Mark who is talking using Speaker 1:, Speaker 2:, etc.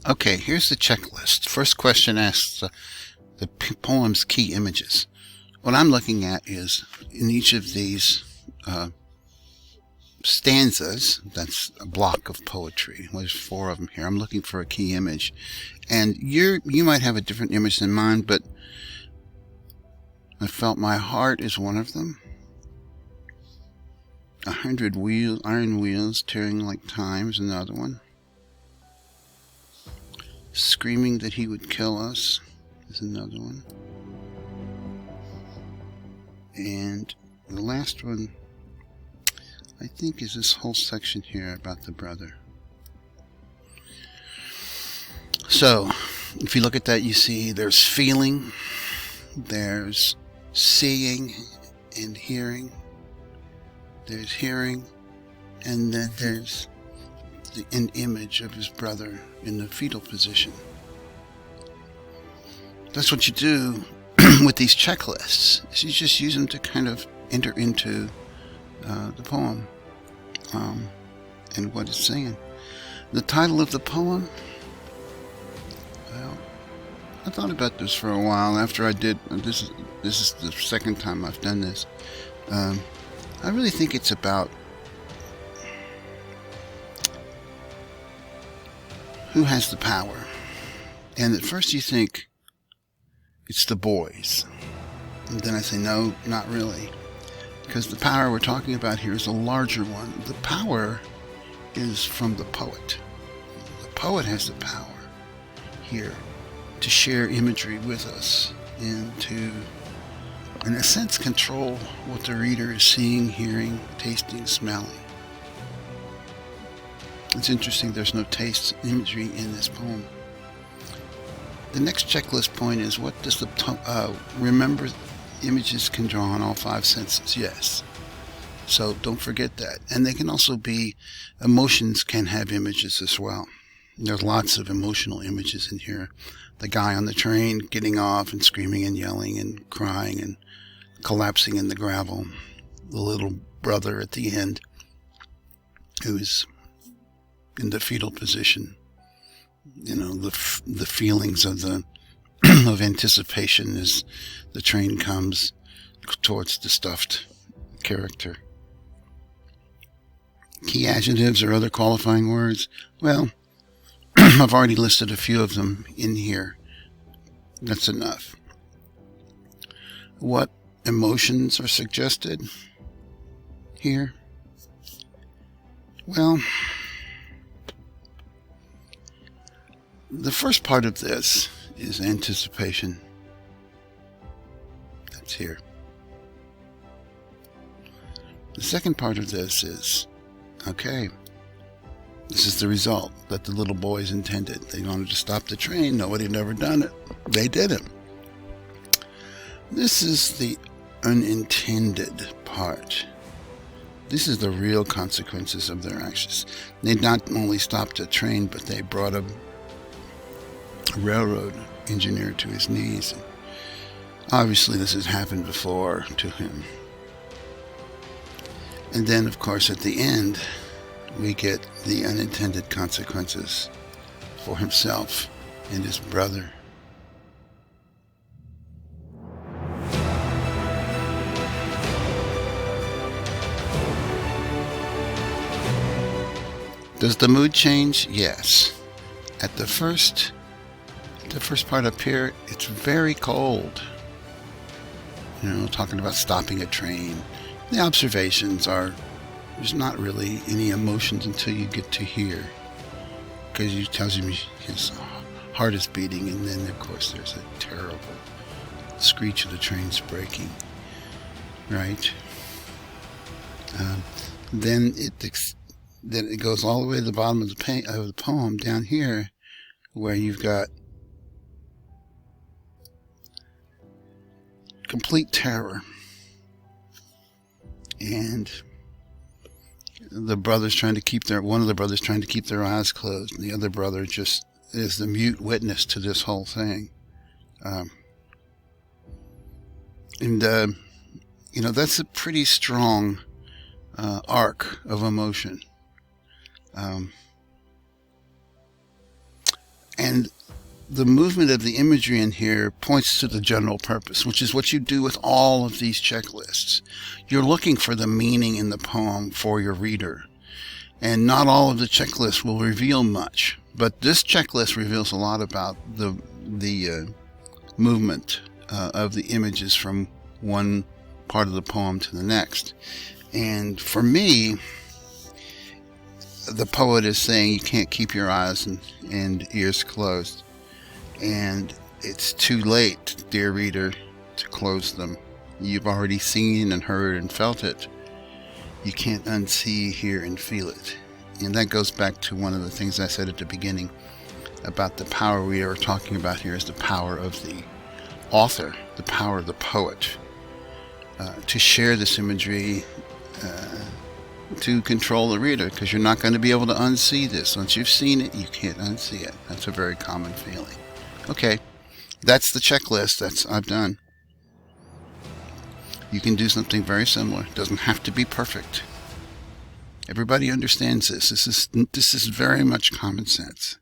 Speaker 1: Okay, here's the checklist. First question asks the poem's key images. What I'm looking at is in each of these stanzas, that's a block of poetry. There's 4 of them here. I'm looking for a key image. And you might have a different image than mine, but I felt my heart is one of them. 100 iron wheels tearing like time is another one. Screaming that he would kill us is another one. And the last one, I think, is this whole section here about the brother. So, if you look at that, you see there's feeling, there's seeing and hearing, there's hearing, and then there's an image of his brother in the fetal position. That's what you do with these checklists. Is you just use them to kind of enter into the poem and what it's saying. The title of the poem, well, I thought about this for a while after I did. This is the second time I've done this. I really think it's about who has the power. And at first you think it's the boys. And then I say, no, not really. Because the power we're talking about here is a larger one. The power is from the poet. The poet has the power here to share imagery with us and to, in a sense, control what the reader is seeing, hearing, tasting, smelling. It's interesting there's no taste imagery in this poem. The next checklist point is, what does the remember images can draw on all 5 senses? Yes. So don't forget that. And they can also be, emotions can have images as well. There's lots of emotional images in here. The guy on the train getting off and screaming and yelling and crying and collapsing in the gravel. The little brother at the end who's in the fetal position. You know, the feelings of of anticipation as the train comes towards the stuffed character. Key adjectives or other qualifying words. Well, I've already listed a few of them in here. That's enough. What emotions are suggested here? Well, the first part of this is anticipation. That's here. The second part of this is, okay, this is the result that the little boys intended. They wanted to stop the train. Nobody had ever done it. They did it. This is the unintended part. This is the real consequences of their actions. They not only stopped a train, but they brought a railroad engineer to his knees. Obviously, this has happened before to him. And then, of course, at the end, we get the unintended consequences for himself and his brother. Does the mood change? Yes. At the first part up here, it's very cold. You know, talking about stopping a train. The observations are, there's not really any emotions until you get to here. Because he tells him his heart is beating, and then, of course, there's a terrible screech of the train's braking. Right? Then it goes all the way to the bottom of the poem down here, where you've got complete terror, and the brothers trying to keep one of the brothers trying to keep their eyes closed, and the other brother just is the mute witness to this whole thing. You know, that's a pretty strong arc of emotion. And the movement of the imagery in here points to the general purpose, which is what you do with all of these checklists. You're looking for the meaning in the poem for your reader. And not all of the checklists will reveal much, but this checklist reveals a lot about the movement of the images from one part of the poem to the next. And for me, the poet is saying you can't keep your eyes and ears closed. And it's too late, dear reader, to close them. You've already seen and heard and felt it. You can't unsee, hear, and feel it. And that goes back to one of the things I said at the beginning about the power we are talking about here is the power of the author, the power of the poet, to share this imagery, to control the reader, because you're not going to be able to unsee this. Once you've seen it, you can't unsee it. That's a very common feeling. Okay, that's the checklist. I've done. You can do something very similar. It doesn't have to be perfect. Everybody understands this. This is very much common sense.